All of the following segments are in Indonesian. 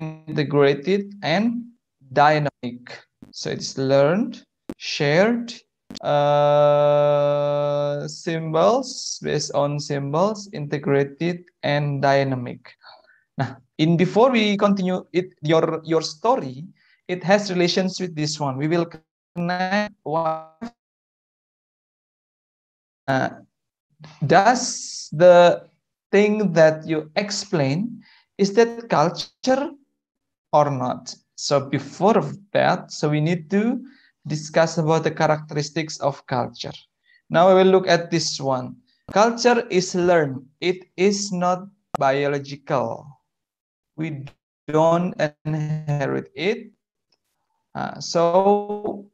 integrated, and dynamic. So it's learned, shared, symbols, based on symbols, integrated, and dynamic. Nah, before we continue your story, it has relations with this one. We will connect what does the thing that you explain, is that culture or not? So before that, so we need to discuss about the characteristics of culture. Now we will look at this one. Culture is learned. It is not biological. We don't inherit it. So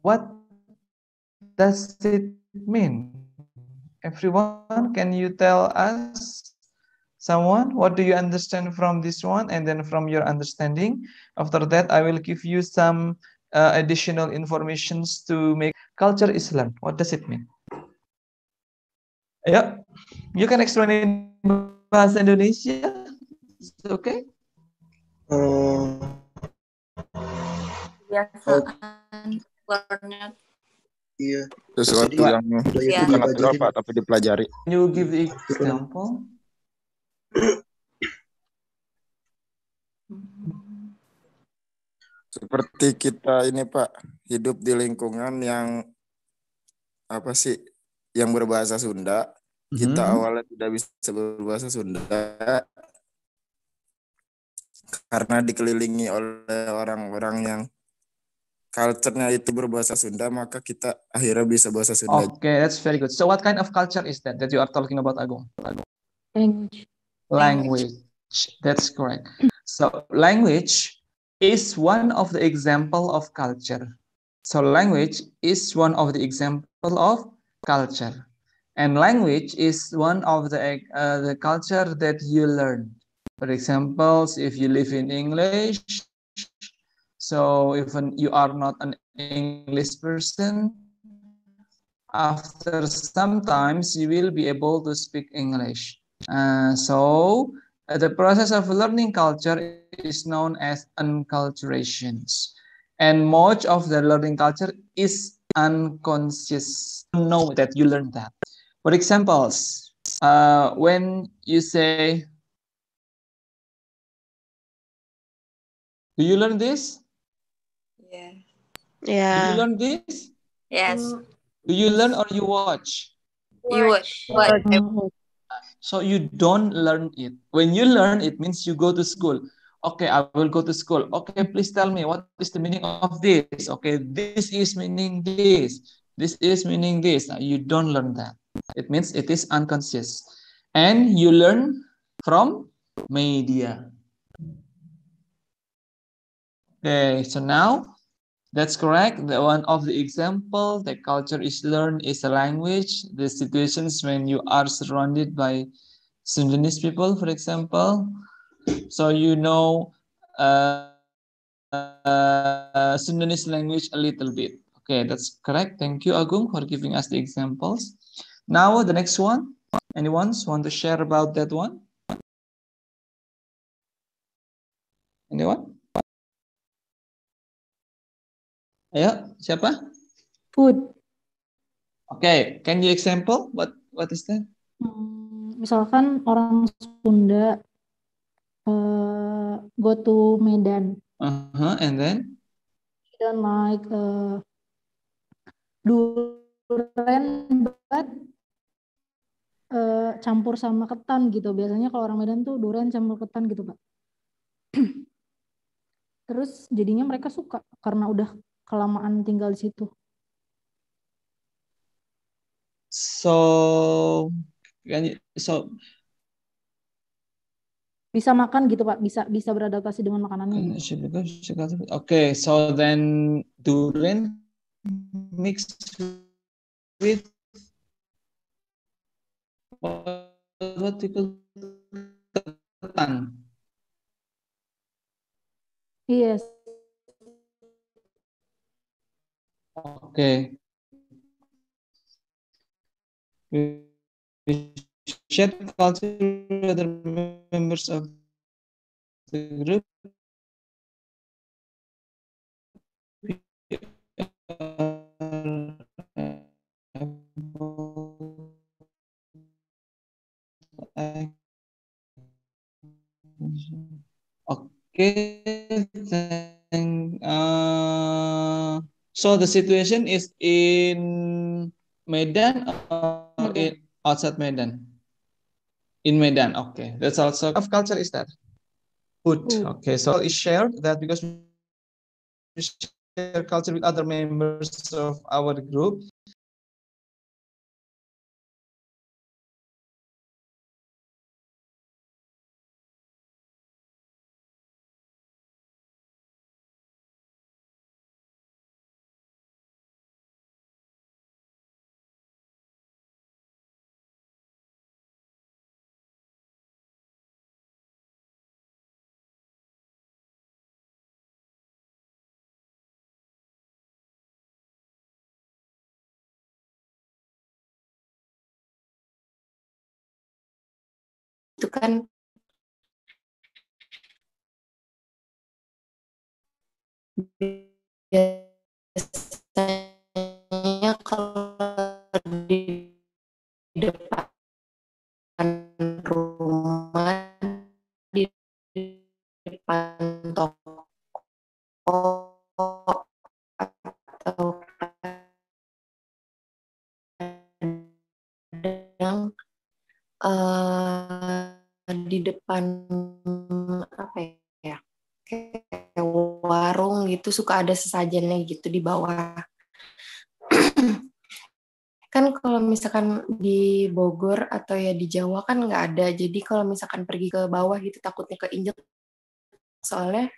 what does it mean? Everyone, can you tell us, someone, what do you understand from this one? And then from your understanding, after that, I will give you some additional informations to make. Culture is learned. What does it mean? Yeah, you can explain in bahasa Indonesia. It's okay. Kebiasaan learn. Iya. Sesuatu yang bukan natural Pak, tapi dipelajari. Can you give the example? Seperti kita ini Pak, hidup di lingkungan yang apa sih, yang berbahasa Sunda. Kita awalnya tidak bisa berbahasa Sunda karena dikelilingi oleh orang-orang yang culture-nya itu berbahasa Sunda, maka kita akhirnya bisa bahasa Sunda. Okay, that's very good. So what kind of culture is that you are talking about, Agung? Language. That's correct. So language is one of the example of culture. So language is one of the example of culture. And language is one of the culture that you learn. For example, if you live in English, so if you are not an English person, after sometimes you will be able to speak English. So the process of learning culture is known as enculturations. And much of the learning culture is unconscious. You know that you learn that. For examples, when you say, do you learn this? Yeah. Yeah. Do you learn this? Yes. Do you learn or you watch? You watch. So you don't learn it. When you learn, it means you go to school. Okay, I will go to school. Okay, please tell me what is the meaning of this. Okay, this is meaning this. This is meaning this. You don't learn that. It means it is unconscious. And you learn from media. Okay, so now that's correct. The one of the example that culture is learned is a language. The situations when you are surrounded by Sundanese people, for example. So you know Sundanese language a little bit. Okay, that's correct. Thank you, Agung, for giving us the examples. Now the next one. Anyone want to share about that one? Anyone? Ayo, siapa? Food. Okay, can you example? What is that? Misalkan orang Sunda go to Medan. And then? He don't like durian, but campur sama ketan gitu. Biasanya kalau orang Medan tuh durian campur ketan gitu, Pak. Terus jadinya mereka suka karena udah kelamaan tinggal di situ. So bisa makan gitu Pak, bisa beradaptasi dengan makanannya. Okay, so then durian mixed with what people ketan. Yes. Okay. We share culture with other members of the group. Okay, so the situation is in Medan or in outside Medan? In Medan, okay. That's also of culture is that food. Okay, so is shared that because we share culture with other members of our group. Itu kan biasanya kalau di depan rumah, di depan toko atau kadang di depan apa ya, kayak warung gitu suka ada sesajennya gitu di bawah. Kan kalau misalkan di Bogor atau ya di Jawa kan nggak ada, jadi kalau misalkan pergi ke bawah gitu takutnya keinjek. Soalnya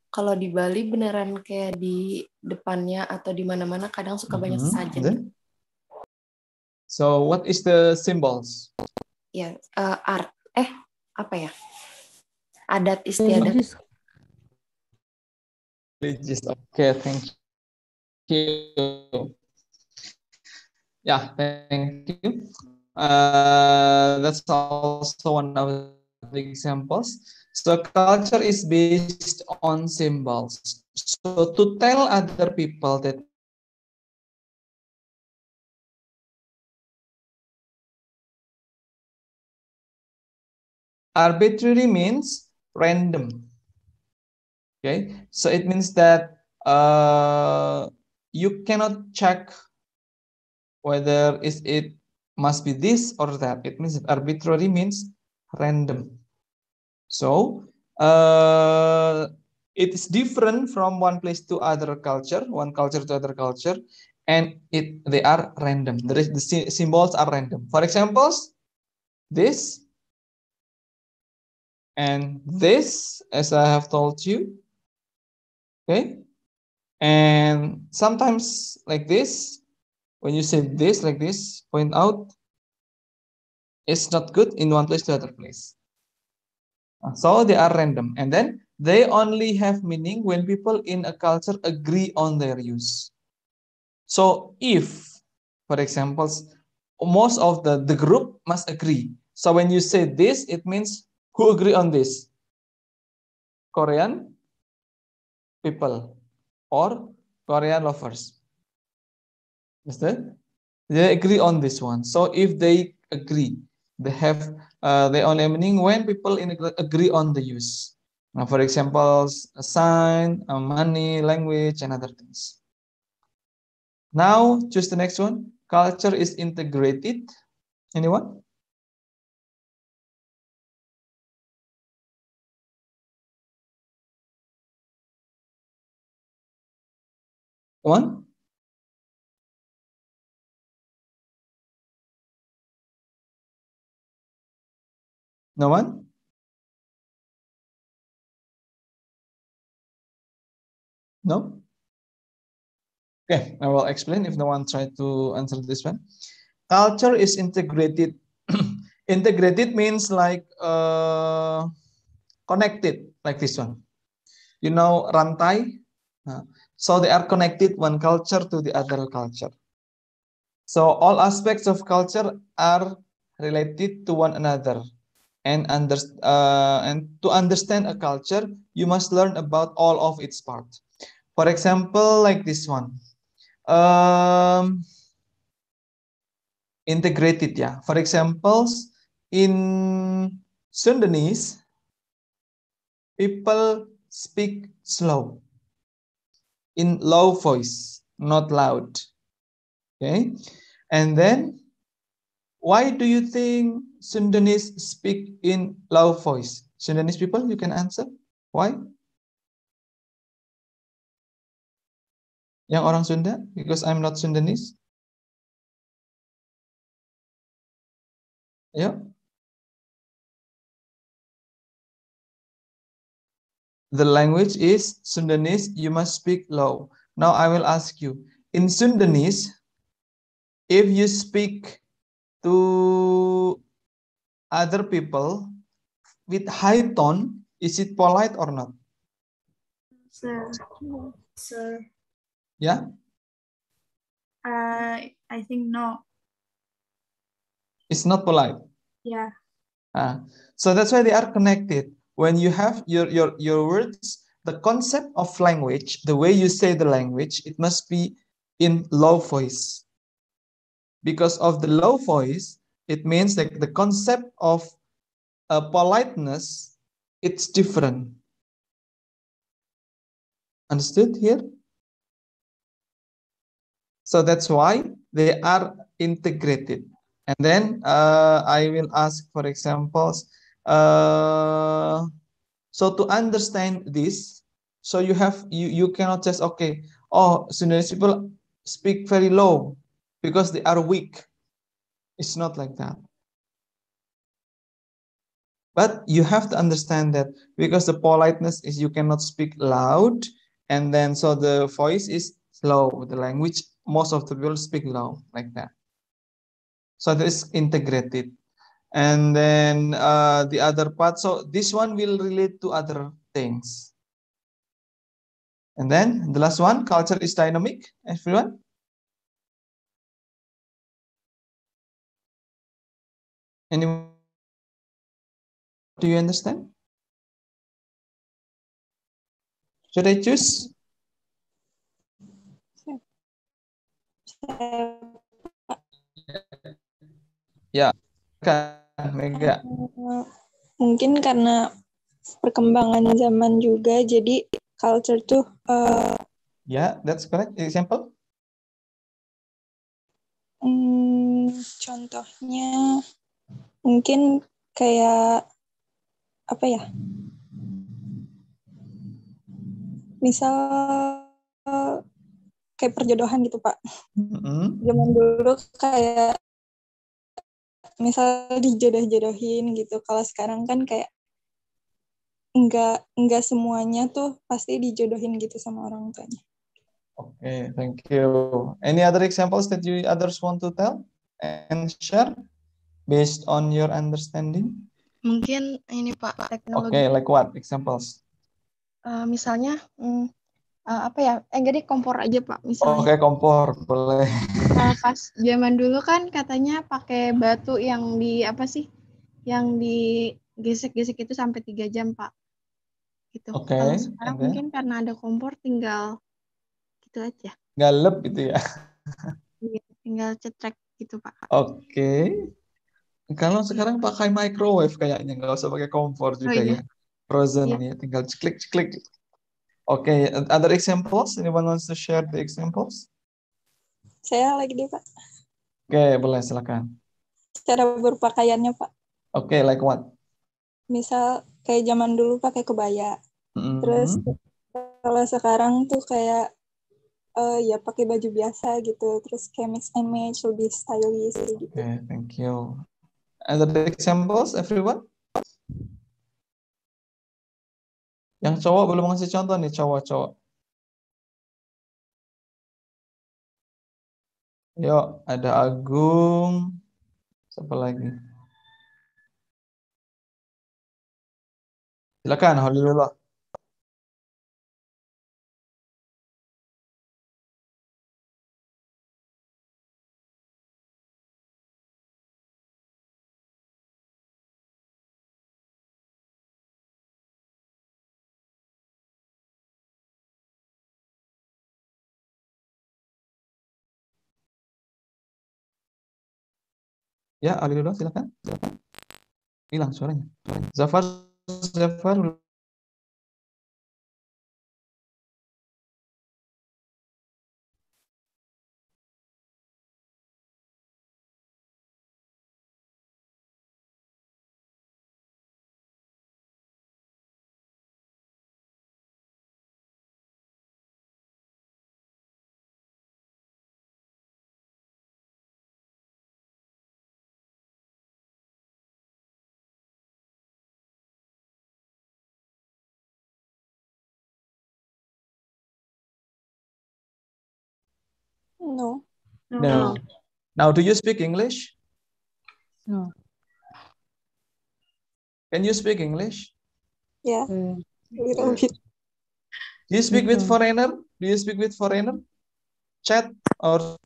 kalau di Bali beneran kayak di depannya atau di mana-mana kadang suka banyak sesajen. Then? So what is the symbols? Ya, art. Apa ya? Adat istiadat. Religious. Okay, thank you. Yeah, thank you. That's also one of the examples. So culture is based on symbols. So to tell other people that arbitrary means random. Okay, so it means that you cannot check whether it must be this or that. It means that arbitrary means random. So it is different from one place to other culture, one culture to other culture, and they are random. The symbols are random. For example, this and this, as I have told you, okay, and sometimes like this. When you say this like this, point out, it's not good in one place to other place. So they are random, and then they only have meaning when people in a culture agree on their use. So if, for example, most of the group must agree. So when you say this, it means who agree on this? Korean people or Korean lovers. Understand? They agree on this one. So if they agree, they have they only meaning when people agree on the use. Now, for example, a sign, money, language, and other things. Now choose the next one. Culture is integrated. Anyone? One? No one? No? Okay, I will explain if no one tried to answer this one. Culture is integrated. Integrated means like connected, like this one. You know, rantai. So they are connected one culture to the other culture. So all aspects of culture are related to one another. And to understand a culture, you must learn about all of its parts. For example, like this one. Integrated, yeah. For example, in Sundanese, people speak slow, in low voice, not loud. Okay. And then, why do you think Sundanese speak in low voice? Sundanese people, you can answer. Why? Yang orang Sunda? Because I'm not Sundanese. Yeah. The language is Sundanese. You must speak low. Now I will ask you. In Sundanese, if you speak to other people with high tone, is it polite or not? Sir, Yeah, I think no. it's not polite. Yeah. So that's why they are connected. When you have your words, the concept of language, the way you say the language, it must be in low voice. Because of the low voice, it means that the concept of politeness, it's different. Understood here? So that's why they are integrated. And then I will ask for examples. So to understand this, so you cannot just Sundanese people speak very low because they are weak. It's not like that. But you have to understand that because the politeness is you cannot speak loud, and then so the voice is slow. The language, most of the people speak low like that. So this is integrated. And then the other part, so this one will relate to other things. And then the last one, culture is dynamic, everyone. Anyone, do you understand? Should I choose? Ya, kan Mega. Mungkin karena perkembangan zaman juga, jadi culture tuh Ya, that's correct. Example? Contohnya mungkin kayak apa ya? Misal kayak perjodohan gitu, Pak. Zaman dulu kayak misal dijodoh-jodohin gitu. Kalau sekarang kan kayak enggak semuanya tuh pasti dijodohin gitu sama orang tuanya. Okay, thank you. Any other examples that you others want to tell and share based on your understanding? Mungkin ini Pak, teknologi. Okay, like what examples? Misalnya apa ya? Enggak deh, kompor aja Pak misalnya. Oke, kompor boleh. Pas zaman dulu kan katanya pakai batu yang di apa sih? Yang digesek-gesek itu sampai 3 jam Pak. Gitu. Oke. Kalau sekarang mungkin karena ada kompor tinggal gitu aja. Galep gitu ya. Iya, tinggal cetrek gitu Pak. Oke. Kalau sekarang pakai microwave kayaknya, nggak usah pakai kompor juga ya. Frozen ya, tinggal klik. Okay, other examples? Anyone wants to share the examples? Saya lagi deh, Pak. Oke, boleh silakan. Cara berpakaiannya, Pak. Oke, like what? Misal kayak zaman dulu pakai kebaya. Terus kalau sekarang tuh kayak ya pakai baju biasa gitu. Terus kayak mix and match, lebih stylish gitu. Okay, thank you. Other examples, everyone? Yang cowok belum ngasih contoh nih, cowok-cowok. Yuk, ada Agung. Siapa lagi? Silakan, Holilullah. Ya, Ali dulu, silakan. Hilang suaranya. Zafar. No. No. Now, do you speak English? No. Can you speak English? Yeah, little bit. Do you speak with Little. foreigner? Do you speak with foreigner? Chat or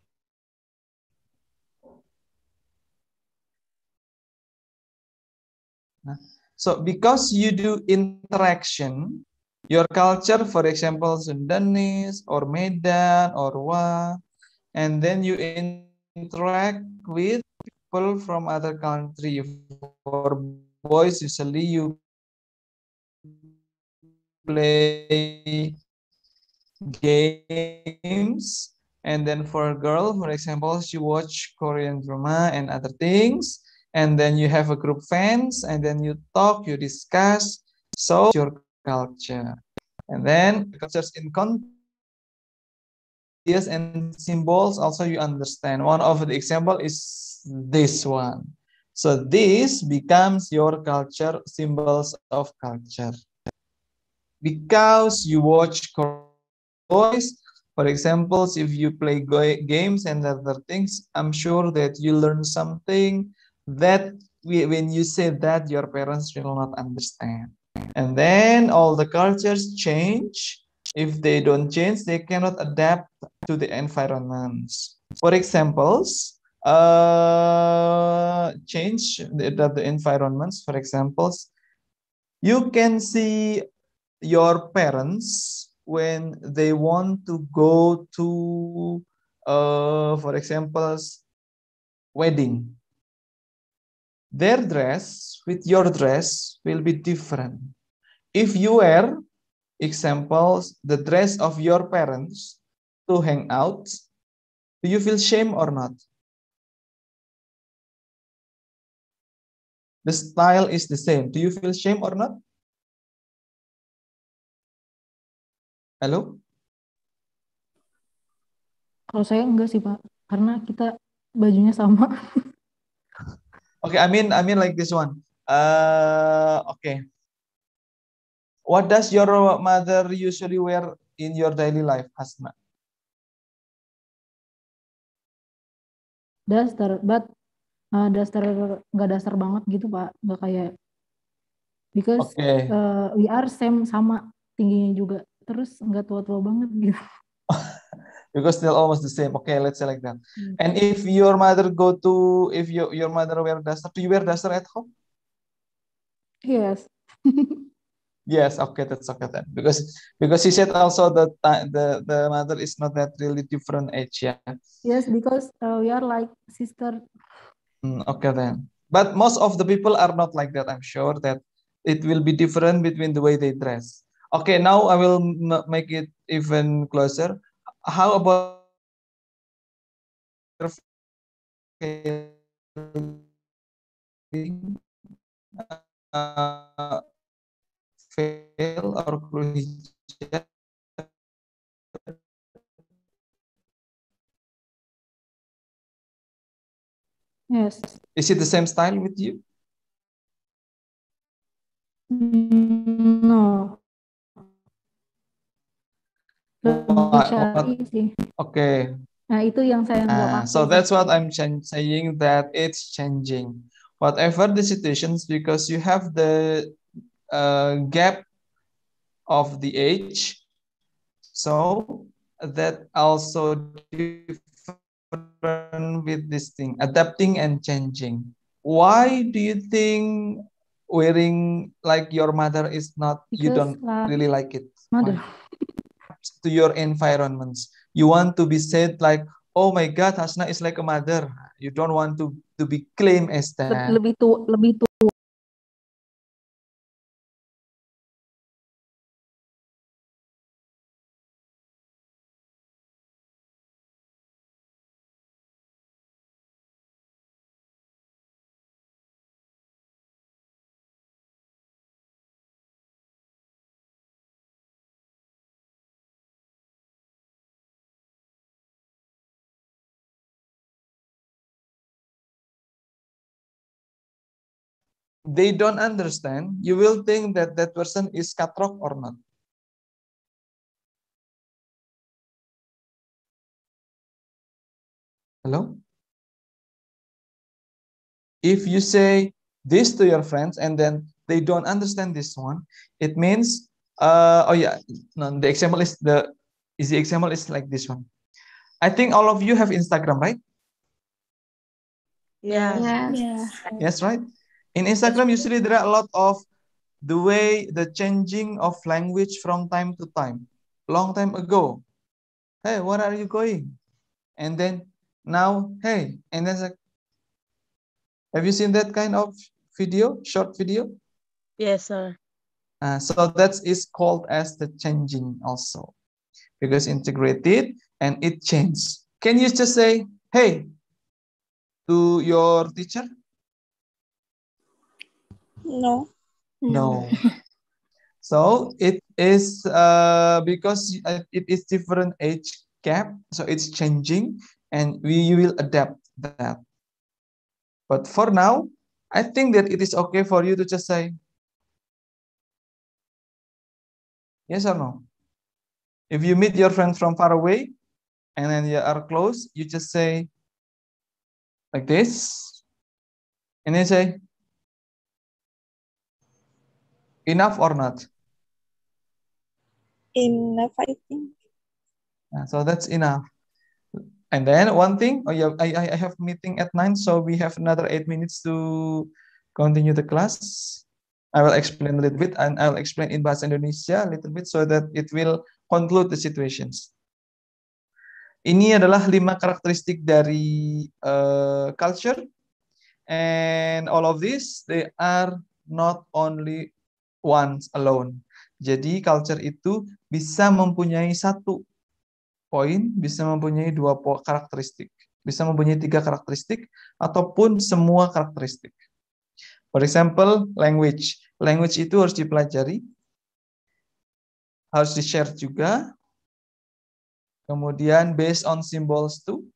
so because you do interaction, your culture, for example, Sundanese or Medan or Wa, and then you interact with people from other country. For boys, usually you play games, and then for a girl, for example, she watch Korean drama and other things, and then you have a group friends, and then you talk, you discuss, so your culture, and then cultures in ideas and symbols also you understand. One of the example is this one. So this becomes your culture, symbols of culture. Because you watch boys, for example, if you play games and other things, I'm sure that you learn something that when you say that, your parents will not understand. And then all the cultures change. If they don't change, they cannot adapt to the environments. For examples, change the environments. For examples, you can see your parents when they want to go to, for example, wedding. Their dress with your dress will be different. If you wear, examples, the dress of your parents to hang out, do you feel shame or not? The style is the same. Do you feel shame or not? Hello? Kalau saya enggak sih Pak, karena kita bajunya sama. Okay, I mean like this one. Okay. What does your mother usually wear in your daily life, Hasna? Daster, but daster nggak daster banget gitu Pak, nggak kayak because Okay. We are same, sama tingginya juga, terus nggak tua-tua banget gitu. Because they're almost the same. Okay, let's say like that. And if your mother if your mother wear duster, do you wear duster at home? Yes. Yes, okay, that's okay then. Because she said also that the mother is not that really different age, yeah. Yes, because we are like sister. Okay then. But most of the people are not like that. I'm sure that it will be different between the way they dress. Okay, now I will make it even closer. How about veil or kulit hijab? Yes. Is it the same style with you? No. Lebih syar'i sih. Okay. Nah, itu yang saya nggak pakai. So that's what I'm saying, that it's changing. Whatever the situations, because you have the gap of the age, so that also different with this thing, adapting and changing. Why do you think wearing like your mother is not, Because, you don't really like it? Mother. To your environments, you want to be said like, oh my God, Hasna is like a mother. You don't want to to be claimed as that. Lebih tua. They don't understand, you will think that that person is katrok or not. Hello? If you say this to your friends and then they don't understand this one, it means, oh yeah, no, the example is like this one. I think all of you have Instagram, right? Yes. Yes, right? In Instagram, usually there are a lot of the changing of language from time to time. Long time ago, hey, where are you going? And then now, hey, and then like, have you seen that kind of video, short video? Yes, sir. So that is called as the changing also, because integrated and it changed. Can you just say, hey, to your teacher? No. No. So it is because it is different age gap, so it's changing, and you will adapt that. But for now, I think that it is okay for you to just say yes or no. If you meet your friend from far away and then you are close, you just say like this, and then say enough or not. Enough, I think. So that's enough. And then one thing, oh yeah, I have meeting at 9, so we have another 8 minutes to continue the class. I will explain a little bit, and I'll explain in Bahasa Indonesia a little bit so that it will conclude the situations. Ini adalah 5 karakteristik dari culture, and all of this, they are not only ones alone. Jadi culture itu bisa mempunyai 1 poin, bisa mempunyai 2 karakteristik, bisa mempunyai 3 karakteristik, ataupun semua karakteristik. For example, language. Language itu harus dipelajari, harus di-share juga. Kemudian based on symbols too.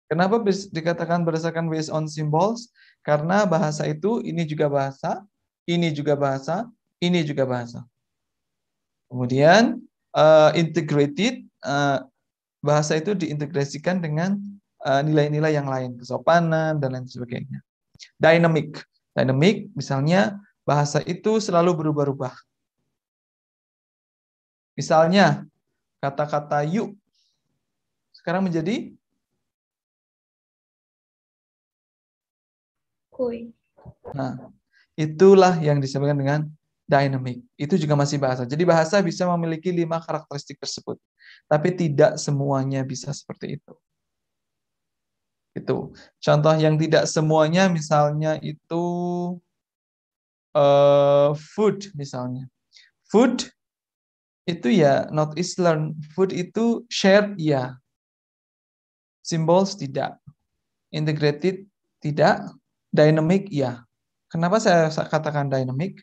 Kenapa dikatakan berdasarkan based on symbols? Karena bahasa itu, ini juga bahasa, ini juga bahasa, ini juga bahasa. Kemudian integrated, bahasa itu diintegrasikan dengan nilai-nilai yang lain, kesopanan dan lain sebagainya. Dynamic. Dynamic misalnya bahasa itu selalu berubah-ubah. Misalnya kata-kata yuk sekarang menjadi Kuy. Nah, itulah yang disebutkan dengan dynamic. Itu juga masih bahasa. Jadi bahasa bisa memiliki 5 karakteristik tersebut. Tapi tidak semuanya bisa seperti itu. Itu. Contoh yang tidak semuanya misalnya itu food misalnya. Food itu ya not is learn. Food itu shared ya. Symbols tidak. Integrated tidak. Dynamic ya. Kenapa saya katakan dynamic?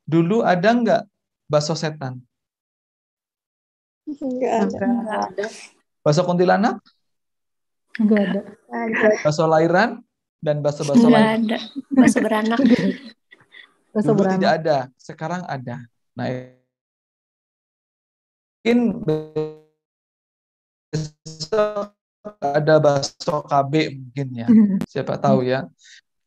Dulu ada nggak bakso setan? Enggak ada. Bakso kuntilanak? Enggak ada. Bakso lairan dan bakso-bakso Nggak lain? ada. Bakso beranak. Bakso Dulu beranak. tidak ada, sekarang ada. Nah, mungkin besok ada bakso KB mungkin ya. Siapa tahu ya.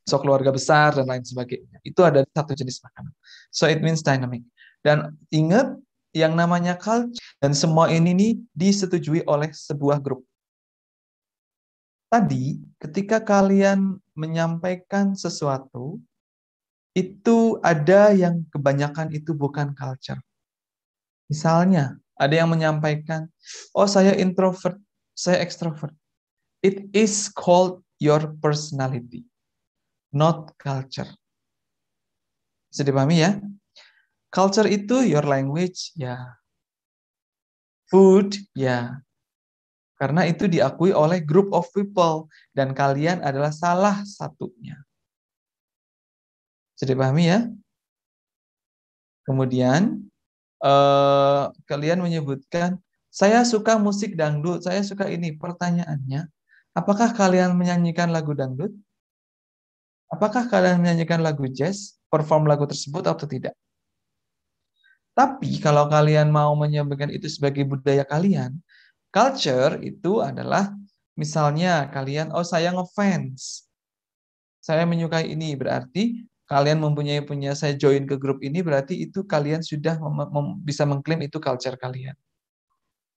Bakso keluarga besar dan lain sebagainya. Itu ada 1 jenis makanan. So it means dynamic. Dan ingat yang namanya culture dan semua ini nih disetujui oleh sebuah grup. Tadi ketika kalian menyampaikan sesuatu, itu ada yang kebanyakan itu bukan culture. Misalnya, ada yang menyampaikan, oh saya introvert, saya extrovert. It is called your personality, not culture. Bisa dipahami ya? Culture itu your language, ya. Food, ya. Karena itu diakui oleh group of people dan kalian adalah salah satunya. Bisa dipahami ya? Kemudian kalian menyebutkan, saya suka musik dangdut, saya suka ini. Pertanyaannya, apakah kalian menyanyikan lagu dangdut? Apakah kalian menyanyikan lagu jazz, perform lagu tersebut atau tidak? Tapi kalau kalian mau menyampaikan itu sebagai budaya kalian, culture itu adalah misalnya kalian, oh saya ngefans, saya menyukai ini, berarti kalian punya saya join ke grup ini, berarti itu kalian sudah bisa mengklaim itu culture kalian.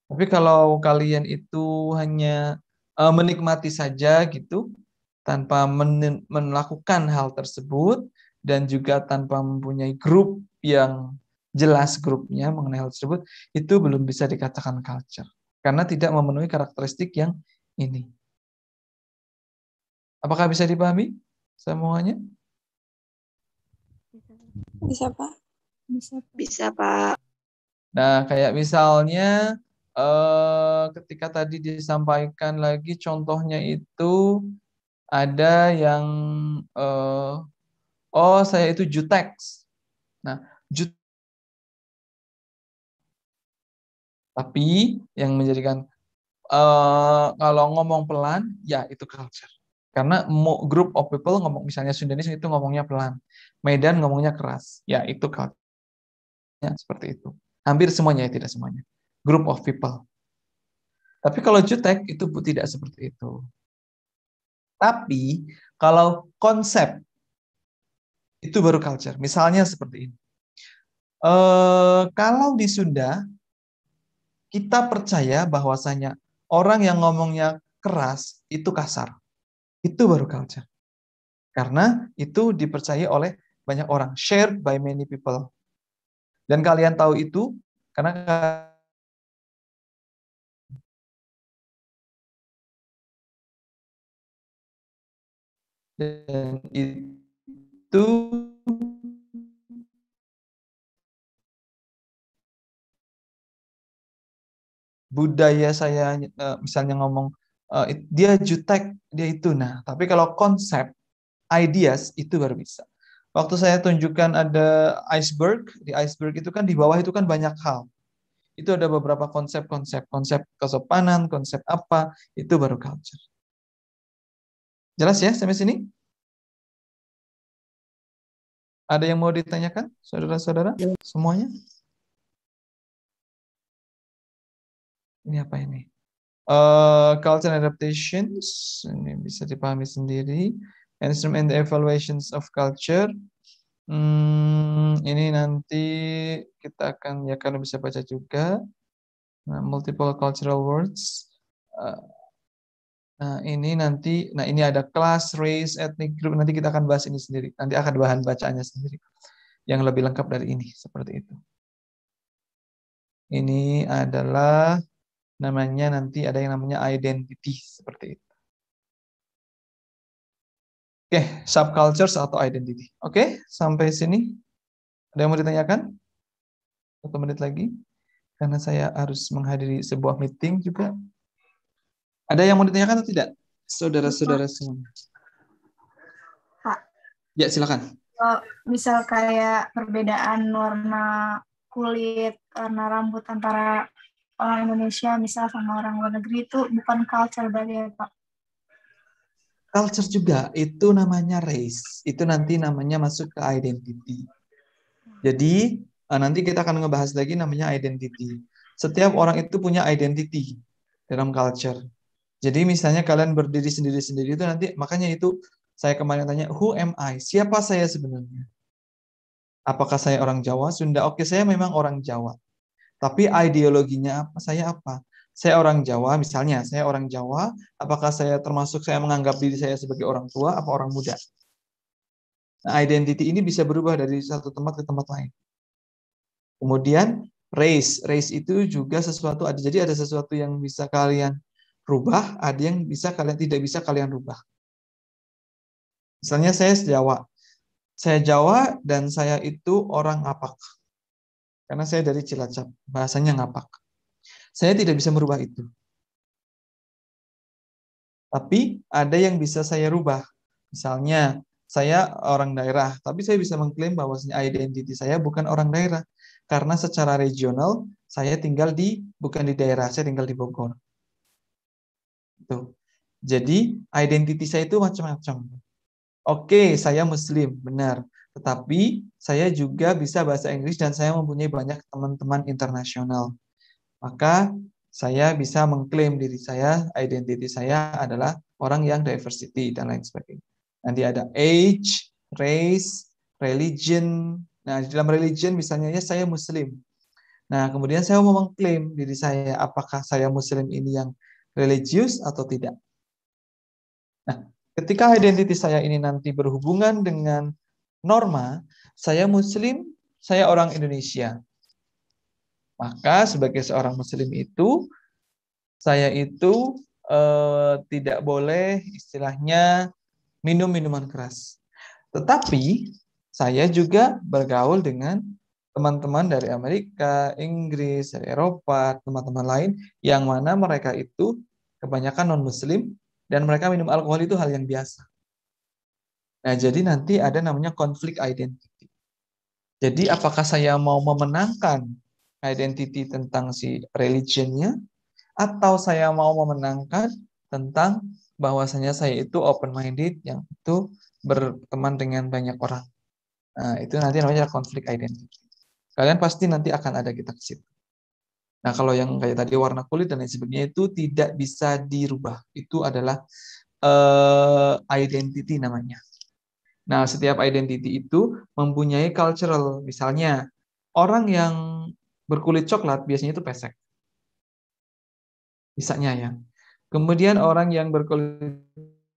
Tapi kalau kalian itu hanya menikmati saja gitu, tanpa melakukan hal tersebut, dan juga tanpa mempunyai grup yang jelas grupnya mengenai hal tersebut, itu belum bisa dikatakan culture. Karena tidak memenuhi karakteristik yang ini. Apakah bisa dipahami semuanya? Bisa, Pak? Bisa, Pak. Nah, kayak misalnya ketika tadi disampaikan lagi contohnya itu ada yang oh saya itu jutek. Nah, tapi yang menjadikan kalau ngomong pelan ya itu culture. Karena group of people ngomong misalnya Sundanese itu ngomongnya pelan, Medan ngomongnya keras, ya itu culture. Ya, seperti itu. Hampir semuanya ya, tidak semuanya. Group of people. Tapi kalau jutek itu tidak seperti itu. Tapi kalau konsep itu baru culture. Misalnya seperti ini. Kalau di Sunda kita percaya bahwasanya orang yang ngomongnya keras itu kasar. Itu baru culture. Karena itu dipercaya oleh banyak orang, shared by many people. Dan kalian tahu itu karena dan itu budaya saya misalnya ngomong dia jutek, dia itu. Nah, tapi kalau konsep ideas itu baru bisa. Waktu saya tunjukkan ada iceberg, di iceberg itu kan di bawah itu kan banyak hal. Itu ada beberapa konsep kesopanan, konsep apa, itu baru culture. Jelas ya sampai sini? Ada yang mau ditanyakan, saudara-saudara? Semuanya? Ini apa ini? Culture adaptations, ini bisa dipahami sendiri. Instrument evaluations of culture. Ini nanti kita akan ya kalian bisa baca juga. Nah, multiple cultural words. Nah, ini nanti, nah ini ada class, race, ethnic group. Nanti kita akan bahas ini sendiri. Nanti akan bahan bacaannya sendiri. Yang lebih lengkap dari ini, seperti itu. Ini adalah namanya nanti ada yang namanya identity, seperti itu. Oke, subcultures atau identity. Oke, sampai sini. Ada yang mau ditanyakan? 1 menit lagi. Karena saya harus menghadiri sebuah meeting juga. Ada yang mau ditanyakan atau tidak? Saudara-saudara semua. Pak. Ya, silakan. Misal kayak perbedaan warna kulit, warna rambut antara orang Indonesia misal sama orang luar negeri itu bukan culture berarti ya, Pak? Culture juga, itu namanya race. Itu nanti namanya masuk ke identity. Jadi, nanti kita akan ngebahas lagi namanya identity. Setiap orang itu punya identity dalam culture. Jadi misalnya kalian berdiri sendiri-sendiri itu nanti, makanya itu saya kemarin tanya, who am I? Siapa saya sebenarnya? Apakah saya orang Jawa, Sunda? Oke, saya memang orang Jawa. Tapi ideologinya apa? Saya apa? Saya orang Jawa, misalnya, saya orang Jawa, apakah saya termasuk saya menganggap diri saya sebagai orang tua, apa orang muda? Nah, identity ini bisa berubah dari satu tempat ke tempat lain. Kemudian, race itu juga sesuatu, jadi ada sesuatu yang bisa kalian rubah, ada yang bisa kalian tidak bisa kalian rubah. Misalnya saya Jawa. Saya Jawa dan saya itu orang Ngapak. Karena saya dari Cilacap, bahasanya Ngapak. Saya tidak bisa merubah itu. Tapi ada yang bisa saya rubah. Misalnya, saya orang daerah, tapi saya bisa mengklaim bahwasanya identiti saya bukan orang daerah. Karena secara regional, saya tinggal bukan di daerah, saya tinggal di Bogor. Tuh. Jadi, identiti saya itu macam-macam. Oke, saya Muslim, benar. Tetapi, saya juga bisa bahasa Inggris dan saya mempunyai banyak teman-teman internasional. Maka, saya bisa mengklaim diri saya, identiti saya adalah orang yang diversity dan lain sebagainya. Nanti ada age, race, religion. Nah, di dalam religion misalnya saya Muslim. Nah, kemudian saya mau mengklaim diri saya, apakah saya Muslim ini yang religius atau tidak. Nah, ketika identiti saya ini nanti berhubungan dengan norma, saya Muslim, saya orang Indonesia. Maka sebagai seorang Muslim itu, saya itu tidak boleh istilahnya minum minuman keras. Tetapi saya juga bergaul dengan teman-teman dari Amerika, Inggris, dari Eropa, teman-teman lain yang mana mereka itu kebanyakan non-Muslim dan mereka minum alkohol itu hal yang biasa. Nah, jadi nanti ada namanya konflik identity. Jadi apakah saya mau memenangkan identity tentang si religionnya, atau saya mau memenangkan tentang bahwasanya saya itu open-minded, yang itu berteman dengan banyak orang. Nah, itu nanti namanya konflik identity. Kalian pasti nanti akan ada kita ke situ. Nah, kalau yang kayak tadi warna kulit dan lain sebagainya itu tidak bisa dirubah. Itu adalah identity namanya. Nah, setiap identity itu mempunyai cultural. Misalnya, orang yang berkulit coklat biasanya itu pesek. Misalnya ya. Kemudian orang yang berkulit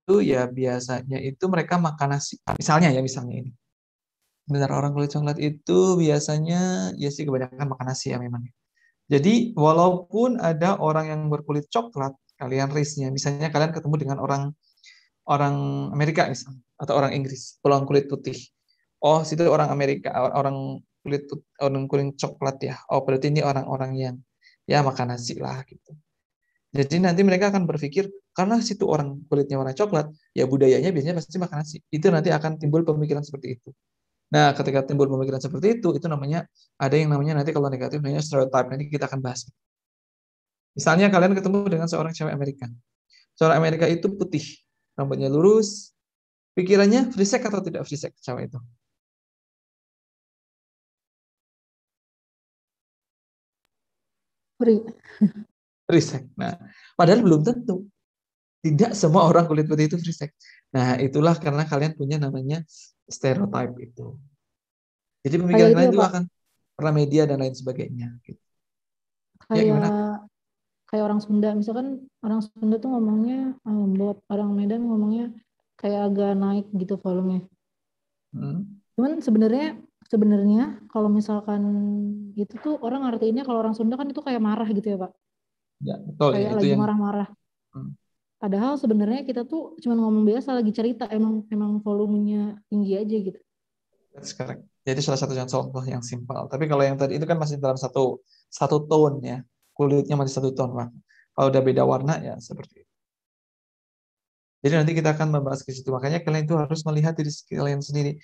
itu ya biasanya itu mereka makan nasi. Misalnya ini. Benar, orang kulit coklat itu biasanya ya sih kebanyakan makan nasi ya memang. Jadi walaupun ada orang yang berkulit coklat, kalian race-nya, misalnya kalian ketemu dengan orang Amerika misalnya, atau orang Inggris, orang kulit putih. Oh, situ orang Amerika, orang kulit coklat ya. Oh, berarti ini orang-orang yang ya makan nasi lah gitu. Jadi nanti mereka akan berpikir, karena situ orang kulitnya warna coklat, ya budayanya biasanya pasti makan nasi. Itu nanti akan timbul pemikiran seperti itu. Nah, ketika timbul pemikiran seperti itu namanya, ada yang namanya nanti kalau negatif, namanya stereotype. Nanti kita akan bahas. Misalnya kalian ketemu dengan seorang cewek Amerika. Seorang Amerika itu putih, rambutnya lurus, pikirannya free sex atau tidak free sex cewek itu? Free sex. Nah, padahal belum tentu. Tidak semua orang kulit putih itu free sex. Nah, itulah karena kalian punya namanya stereotype itu. Jadi pemikiran kalian itu akan karena media dan lain sebagainya. Gitu. Kayak orang Sunda, misalkan orang Sunda tuh ngomongnya lembut, orang Medan ngomongnya kayak agak naik gitu volumenya. Cuman sebenarnya kalau misalkan itu tuh orang artinya kalau orang Sunda kan itu kayak marah gitu ya Pak. Ya, betul. Kayak ya, lagi marah-marah. Padahal sebenarnya kita tuh cuma ngomong biasa, lagi cerita, emang volumenya tinggi aja gitu. That's correct. Jadi salah satu contoh yang simpel. Tapi kalau yang tadi itu kan masih dalam satu tone ya. Kulitnya masih satu tone, Pak. Kalau udah beda warna ya seperti itu. Jadi nanti kita akan membahas ke situ. Makanya kalian itu harus melihat diri kalian sendiri.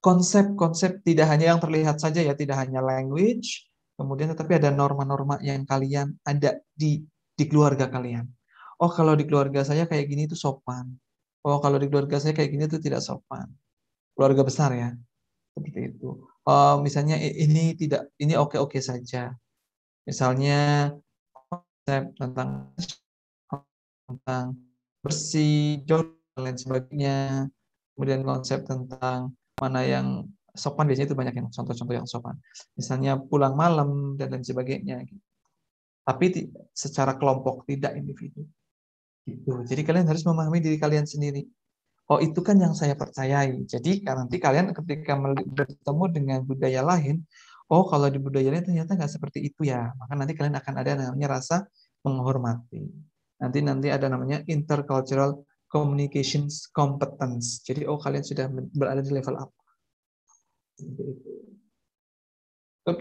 Konsep-konsep tidak hanya yang terlihat saja ya, tidak hanya language, kemudian tetapi ada norma-norma yang kalian ada di keluarga kalian. Oh, kalau di keluarga saya kayak gini itu sopan. Oh, kalau di keluarga saya kayak gini itu tidak sopan. Keluarga besar ya. Seperti itu. Misalnya ini oke-oke saja. Misalnya konsep tentang bersih, dan lain sebagainya. Kemudian konsep tentang mana yang sopan, biasanya itu banyak yang contoh-contoh yang sopan. Misalnya pulang malam dan lain sebagainya. Tapi secara kelompok, tidak individu. Gitu. Jadi kalian harus memahami diri kalian sendiri. Oh, itu kan yang saya percayai. Jadi nanti kalian ketika bertemu dengan budaya lain, oh kalau di budaya lain ternyata nggak seperti itu ya. Maka nanti kalian akan ada namanya rasa menghormati. Nanti ada namanya intercultural communications competence. Jadi kalian sudah berada di level apa?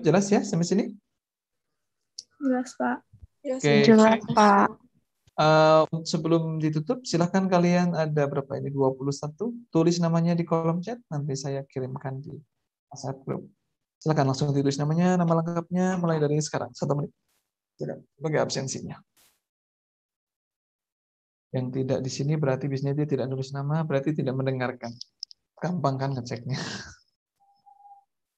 Jelas ya sampai sini? Jelas, Pak. Oke. Jelas, Pak. Sebelum ditutup, silahkan kalian ada berapa ini? 21. Tulis namanya di kolom chat, nanti saya kirimkan di WhatsApp group. Silahkan langsung ditulis namanya, nama lengkapnya, mulai dari sekarang. 1 menit. Sebagai absensinya. Yang tidak di sini berarti biasanya dia tidak nulis nama, berarti tidak mendengarkan. Gampang kan ngeceknya.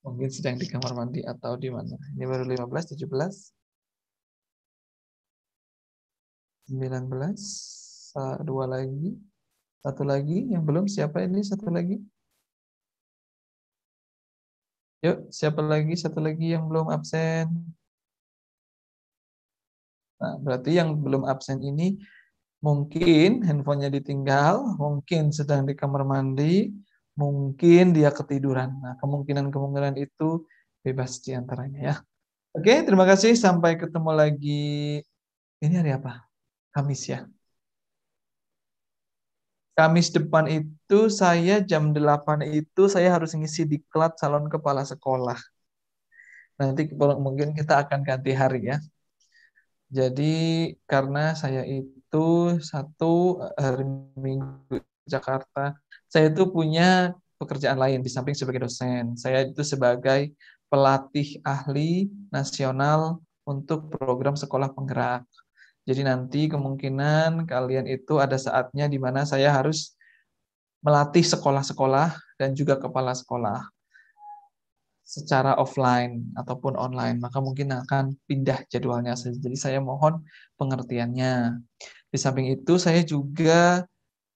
Mungkin sedang di kamar mandi atau di mana. Ini baru 15, 17. 19, 2 lagi, 1 lagi, yang belum, siapa ini 1 lagi? Yuk, siapa lagi, 1 lagi yang belum absen? Nah, berarti yang belum absen ini mungkin handphonenya ditinggal, mungkin sedang di kamar mandi, mungkin dia ketiduran. Nah, kemungkinan-kemungkinan itu bebas di antaranya ya. Oke, terima kasih, sampai ketemu lagi. Ini hari apa? Kamis ya. Kamis depan itu saya jam 8 itu saya harus ngisi diklat calon kepala sekolah. Nanti mungkin kita akan ganti hari ya. Jadi karena saya itu satu hari Minggu Jakarta, saya itu punya pekerjaan lain di samping sebagai dosen. Saya itu sebagai pelatih ahli nasional untuk program sekolah penggerak. Jadi nanti kemungkinan kalian itu ada saatnya di mana saya harus melatih sekolah-sekolah dan juga kepala sekolah secara offline ataupun online, maka mungkin akan pindah jadwalnya. Jadi saya mohon pengertiannya. Di samping itu saya juga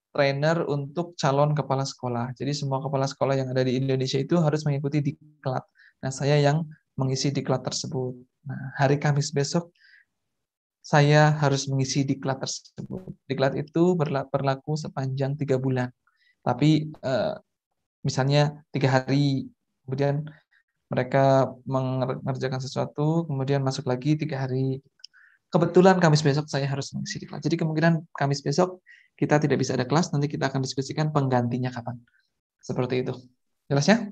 trainer untuk calon kepala sekolah. Jadi semua kepala sekolah yang ada di Indonesia itu harus mengikuti diklat. Nah, saya yang mengisi diklat tersebut. Nah, hari Kamis besok saya harus mengisi diklat tersebut. Diklat itu berlaku sepanjang 3 bulan. Tapi misalnya 3 hari, kemudian mereka mengerjakan sesuatu, kemudian masuk lagi 3 hari. Kebetulan Kamis besok saya harus mengisi diklat. Jadi kemungkinan Kamis besok kita tidak bisa ada kelas, nanti kita akan diskusikan penggantinya kapan. Seperti itu. Jelas ya?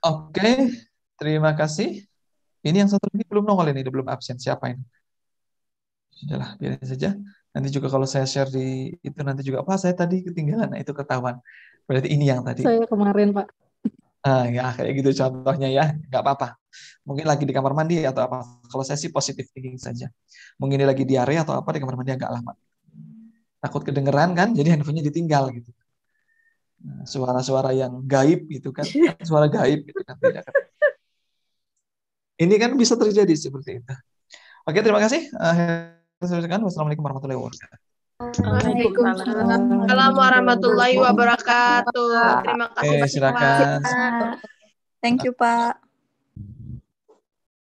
Oke, terima kasih. Ini yang 1 lagi belum nongol ini, belum absen. Siapa ini? Sudahlah, biarin saja. Nanti juga kalau saya share di itu nanti juga, Pak, saya tadi ketinggalan. Nah, itu ketahuan. Berarti ini yang tadi. Saya kemarin, Pak. Ya kayak gitu contohnya ya, nggak apa-apa. Mungkin lagi di kamar mandi atau apa. Kalau saya sih positif thinking saja. Mungkin dia lagi diare atau apa di kamar mandi agak lama. Takut kedengeran kan, jadi handphonenya ditinggal gitu. Suara-suara yang gaib gitu kan, suara gaib gitu kan. Tidak kan. Ini kan bisa terjadi seperti itu. Oke, terima kasih. Wassalamualaikum warahmatullahi wabarakatuh. Waalaikumsalam warahmatullahi wabarakatuh. Terima kasih. Silakan. Thank you, Pak.